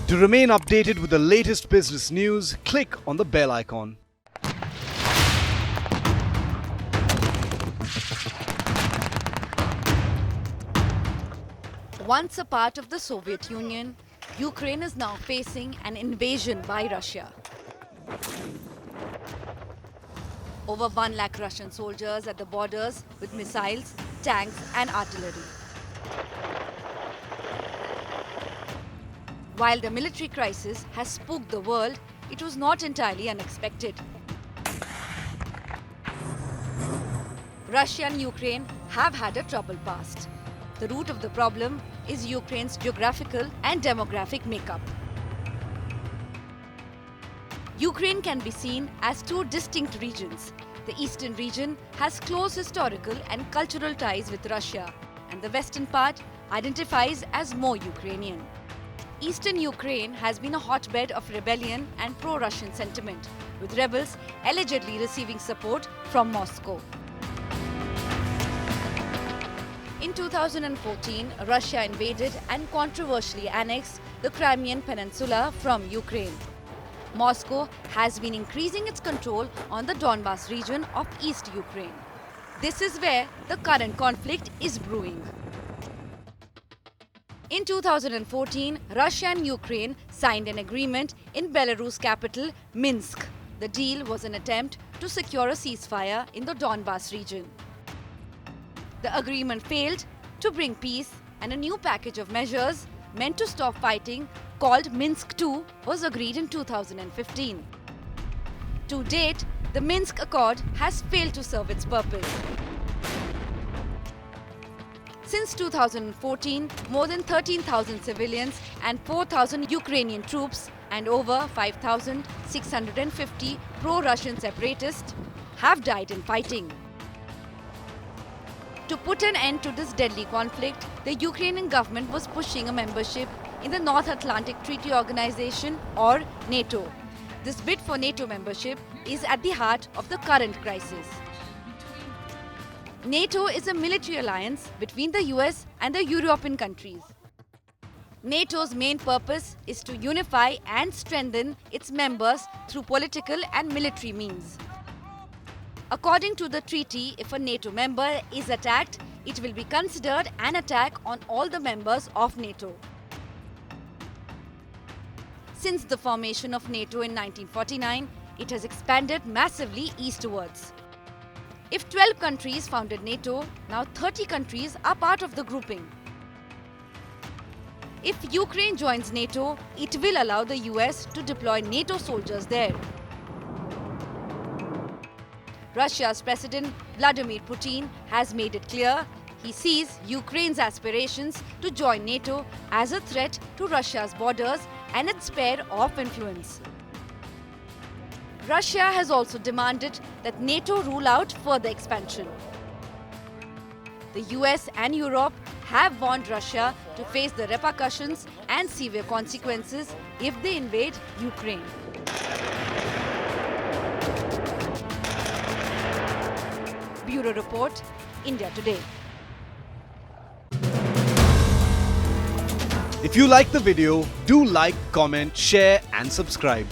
To remain updated with the latest business news, click on the bell icon. Once a part of the Soviet Union, Ukraine is now facing an invasion by Russia. Over 1 lakh Russian soldiers at the borders with missiles, tanks and artillery. While the military crisis has spooked the world, it was not entirely unexpected. Russia and Ukraine have had a troubled past. The root of the problem is Ukraine's geographical and demographic makeup. Ukraine can be seen as two distinct regions. The eastern region has close historical and cultural ties with Russia, and the western part identifies as more Ukrainian. Eastern Ukraine has been a hotbed of rebellion and pro-Russian sentiment, with rebels allegedly receiving support from Moscow. In 2014, Russia invaded and controversially annexed the Crimean Peninsula from Ukraine. Moscow has been increasing its control on the Donbas region of East Ukraine. This is where the current conflict is brewing. In 2014, Russia and Ukraine signed an agreement in Belarus capital Minsk. The deal was an attempt to secure a ceasefire in the Donbas region. The agreement failed to bring peace, and a new package of measures meant to stop fighting, called Minsk II, was agreed in 2015. To date, the Minsk Accord has failed to serve its purpose. Since 2014, more than 13,000 civilians and 4,000 Ukrainian troops and over 5,650 pro-Russian separatists have died in fighting. To put an end to this deadly conflict, the Ukrainian government was pushing a membership in the North Atlantic Treaty Organization, or NATO. This bid for NATO membership is at the heart of the current crisis. NATO is a military alliance between the US and the European countries. NATO's main purpose is to unify and strengthen its members through political and military means. According to the treaty, if a NATO member is attacked, it will be considered an attack on all the members of NATO. Since the formation of NATO in 1949, it has expanded massively eastwards. If 12 countries founded NATO, now 30 countries are part of the grouping. If Ukraine joins NATO, it will allow the US to deploy NATO soldiers there. Russia's President Vladimir Putin has made it clear he sees Ukraine's aspirations to join NATO as a threat to Russia's borders and its sphere of influence. Russia has also demanded that NATO rule out further expansion. The US and Europe have warned Russia to face the repercussions and severe consequences if they invade Ukraine. Bureau Report, India Today. If you like the video, do like, comment, share and subscribe.